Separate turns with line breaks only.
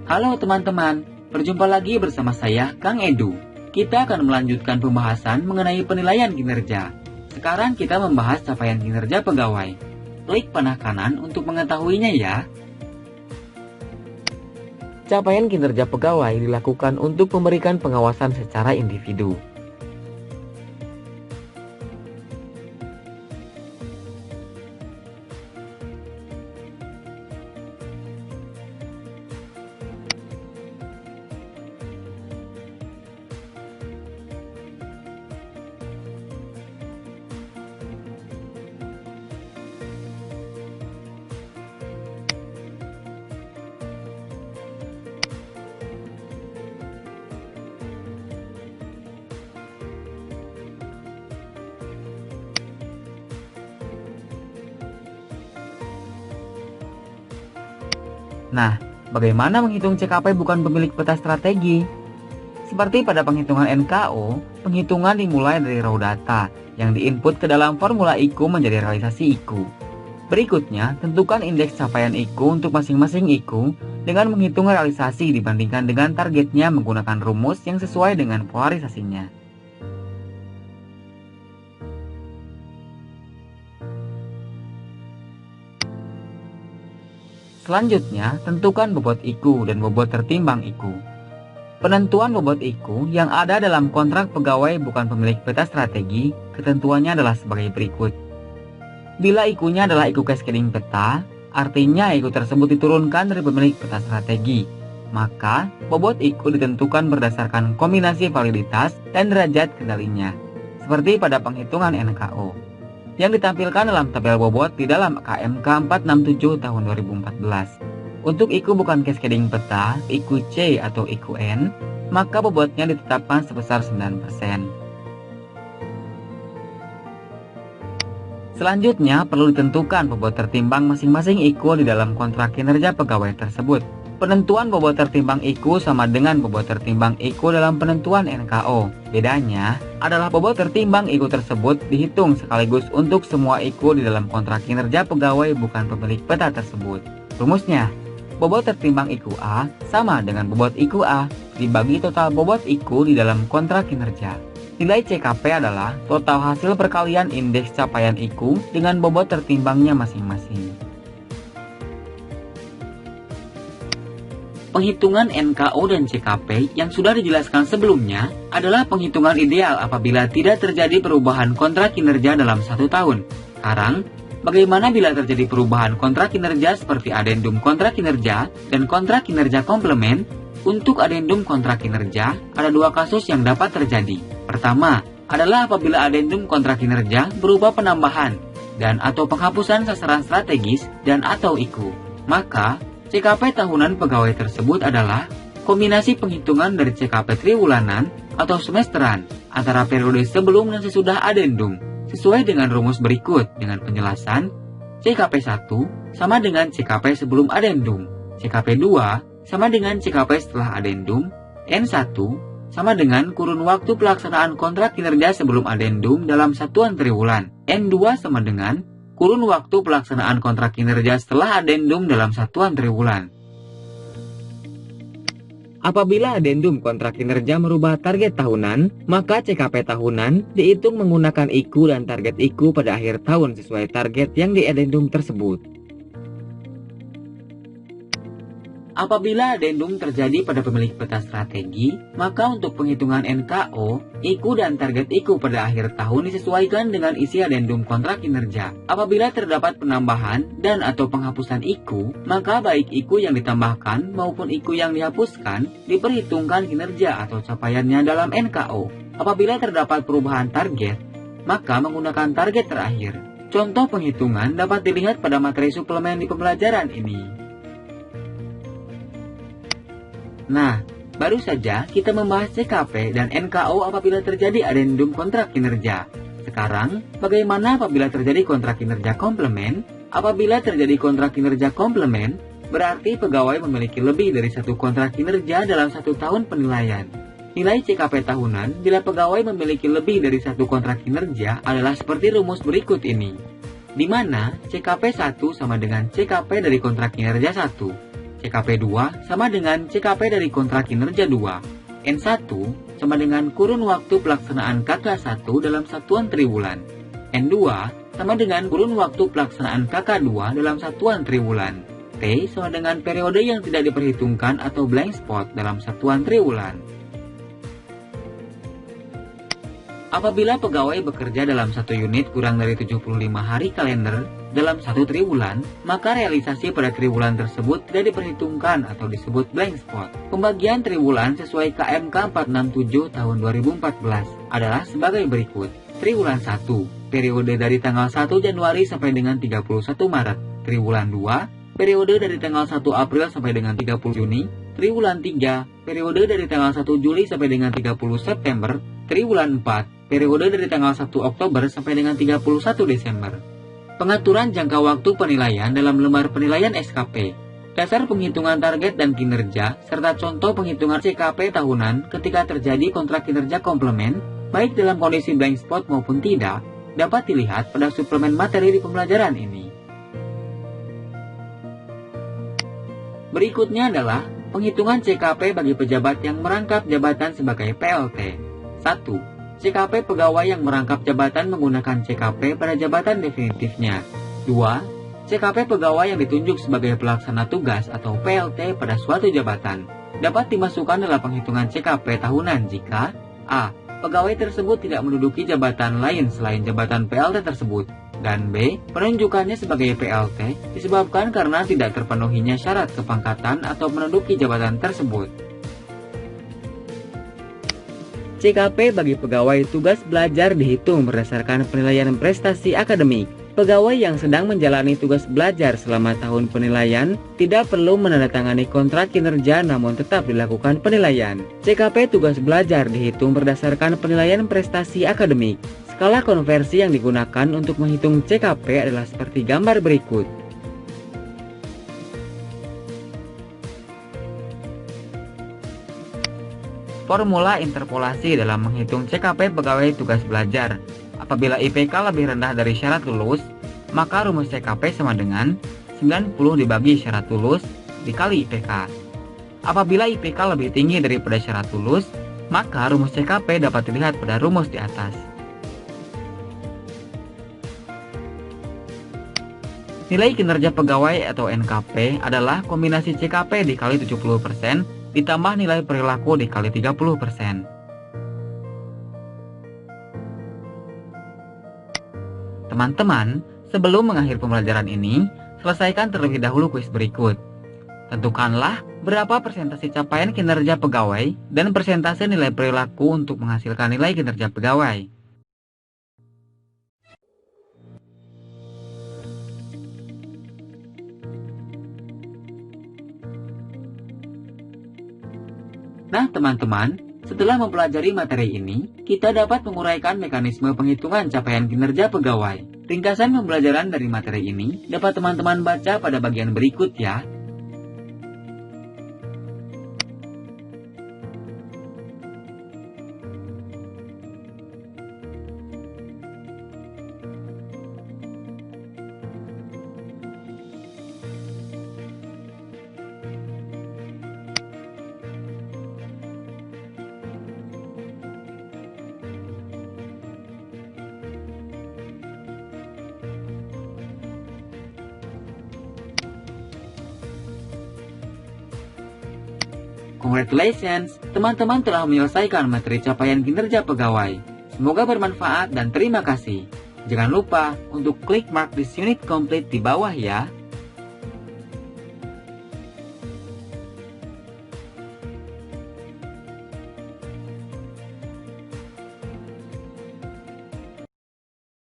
Halo teman-teman, berjumpa lagi bersama saya Kang Edu. Kita akan melanjutkan pembahasan mengenai penilaian kinerja. Sekarang kita membahas capaian kinerja pegawai. Klik panah kanan untuk mengetahuinya ya.
Capaian kinerja pegawai dilakukan untuk memberikan pengawasan secara individu.
Nah, bagaimana menghitung CKP bukan pemilik peta strategi? Seperti pada penghitungan NKO, penghitungan dimulai dari raw data yang diinput ke dalam formula IKU menjadi realisasi IKU. Berikutnya, tentukan indeks capaian IKU untuk masing-masing IKU dengan menghitung realisasi dibandingkan dengan targetnya menggunakan rumus yang sesuai dengan polarisasinya. Selanjutnya, tentukan bobot IKU dan bobot tertimbang IKU. Penentuan bobot IKU yang ada dalam kontrak pegawai bukan pemilik peta strategi, ketentuannya adalah sebagai berikut. Bila IKU-nya adalah IKU cascading peta, artinya IKU tersebut diturunkan dari pemilik peta strategi. Maka, bobot IKU ditentukan berdasarkan kombinasi validitas dan derajat kendalinya, seperti pada penghitungan NKO yang ditampilkan dalam tabel bobot di dalam KMK 467 tahun 2014. Untuk IKU bukan cascading peta, IKU C atau IKU N, maka bobotnya ditetapkan sebesar 9%. Selanjutnya, perlu ditentukan bobot tertimbang masing-masing IKU di dalam kontrak kinerja pegawai tersebut. Penentuan bobot tertimbang IKU sama dengan bobot tertimbang IKU dalam penentuan NKO. Bedanya adalah bobot tertimbang IKU tersebut dihitung sekaligus untuk semua IKU di dalam kontrak kinerja pegawai bukan pemilik peta tersebut. Rumusnya, bobot tertimbang IKU A sama dengan bobot IKU A dibagi total bobot IKU di dalam kontrak kinerja. Nilai CKP adalah total hasil perkalian indeks capaian IKU dengan bobot tertimbangnya masing-masing. Penghitungan NKO dan CKP yang sudah dijelaskan sebelumnya adalah penghitungan ideal apabila tidak terjadi perubahan kontrak kinerja dalam 1 tahun. Sekarang, bagaimana bila terjadi perubahan kontrak kinerja seperti adendum kontrak kinerja dan kontrak kinerja komplement? Untuk adendum kontrak kinerja, ada 2 kasus yang dapat terjadi. Pertama, adalah apabila adendum kontrak kinerja berupa penambahan dan atau penghapusan sasaran strategis dan atau IKU. Maka, CKP tahunan pegawai tersebut adalah kombinasi penghitungan dari CKP triwulanan atau semesteran antara periode sebelum dan sesudah adendum sesuai dengan rumus berikut dengan penjelasan CKP 1 sama dengan CKP sebelum adendum, CKP 2 sama dengan CKP setelah adendum, N1 sama dengan kurun waktu pelaksanaan kontrak kinerja sebelum adendum dalam satuan triwulan, N2 sama dengan kurun waktu pelaksanaan kontrak kinerja setelah adendum dalam satuan triwulan. Apabila adendum kontrak kinerja merubah target tahunan, maka CKP tahunan dihitung menggunakan IKU dan target IKU pada akhir tahun sesuai target yang di adendum tersebut. Apabila adendum terjadi pada pemilik peta strategi, maka untuk penghitungan NKO, IKU dan target IKU pada akhir tahun disesuaikan dengan isi adendum kontrak kinerja. Apabila terdapat penambahan dan atau penghapusan IKU, maka baik IKU yang ditambahkan maupun IKU yang dihapuskan diperhitungkan kinerja atau capaiannya dalam NKO. Apabila terdapat perubahan target, maka menggunakan target terakhir. Contoh penghitungan dapat dilihat pada materi suplemen di pembelajaran ini. Nah, baru saja kita membahas CKP dan NKO apabila terjadi adendum kontrak kinerja. Sekarang, bagaimana apabila terjadi kontrak kinerja komplement? Apabila terjadi kontrak kinerja komplement, berarti pegawai memiliki lebih dari 1 kontrak kinerja dalam 1 tahun penilaian. Nilai CKP tahunan bila pegawai memiliki lebih dari 1 kontrak kinerja adalah seperti rumus berikut ini, di mana CKP 1 sama dengan CKP dari kontrak kinerja 1. CKP 2 sama dengan CKP dari kontrak kinerja 2. N1 sama dengan kurun waktu pelaksanaan KK1 dalam satuan triwulan. N2 sama dengan kurun waktu pelaksanaan KK2 dalam satuan triwulan. T sama dengan periode yang tidak diperhitungkan atau blank spot dalam satuan triwulan. Apabila pegawai bekerja dalam satu unit kurang dari 75 hari kalender dalam satu triwulan, maka realisasi pada triwulan tersebut tidak diperhitungkan atau disebut blank spot. Pembagian triwulan sesuai KMK 467 tahun 2014 adalah sebagai berikut. Triwulan 1, periode dari tanggal 1 Januari sampai dengan 31 Maret. Triwulan 2, periode dari tanggal 1 April sampai dengan 30 Juni. Triwulan 3, periode dari tanggal 1 Juli sampai dengan 30 September. Triwulan 4, periode dari tanggal 1 Oktober sampai dengan 31 Desember. Pengaturan jangka waktu penilaian dalam lembar penilaian SKP. Dasar penghitungan target dan kinerja, serta contoh penghitungan CKP tahunan ketika terjadi kontrak kinerja komplement, baik dalam kondisi blank spot maupun tidak, dapat dilihat pada suplemen materi di pembelajaran ini. Berikutnya adalah penghitungan CKP bagi pejabat yang merangkap jabatan sebagai PLT. 1. CKP pegawai yang merangkap jabatan menggunakan CKP pada jabatan definitifnya. 2. CKP pegawai yang ditunjuk sebagai pelaksana tugas atau PLT pada suatu jabatan. Dapat dimasukkan dalam penghitungan CKP tahunan jika A. Pegawai tersebut tidak menduduki jabatan lain selain jabatan PLT tersebut, dan B. Penunjukannya sebagai PLT disebabkan karena tidak terpenuhinya syarat kepangkatan atau menduduki jabatan tersebut. CKP bagi pegawai tugas belajar dihitung berdasarkan penilaian prestasi akademik. Pegawai yang sedang menjalani tugas belajar selama tahun penilaian tidak perlu menandatangani kontrak kinerja namun tetap dilakukan penilaian. CKP tugas belajar dihitung berdasarkan penilaian prestasi akademik. Skala konversi yang digunakan untuk menghitung CKP adalah seperti gambar berikut. Formula interpolasi dalam menghitung CKP pegawai tugas belajar. Apabila IPK lebih rendah dari syarat lulus, maka rumus CKP sama dengan 90 dibagi syarat lulus dikali IPK. Apabila IPK lebih tinggi daripada syarat lulus, maka rumus CKP dapat dilihat pada rumus di atas. Nilai kinerja pegawai atau NKP adalah kombinasi CKP dikali 70% ditambah nilai perilaku dikali 30%. Teman-teman, sebelum mengakhiri pembelajaran ini, selesaikan terlebih dahulu kuis berikut. Tentukanlah berapa persentase capaian kinerja pegawai dan persentase nilai perilaku untuk menghasilkan nilai kinerja pegawai. Nah teman-teman, setelah mempelajari materi ini, kita dapat menguraikan mekanisme penghitungan capaian kinerja pegawai. Ringkasan pembelajaran dari materi ini dapat teman-teman baca pada bagian berikut ya. Congratulations, teman-teman telah menyelesaikan materi capaian kinerja pegawai. Semoga bermanfaat dan terima kasih. Jangan lupa untuk klik mark this unit complete di bawah ya.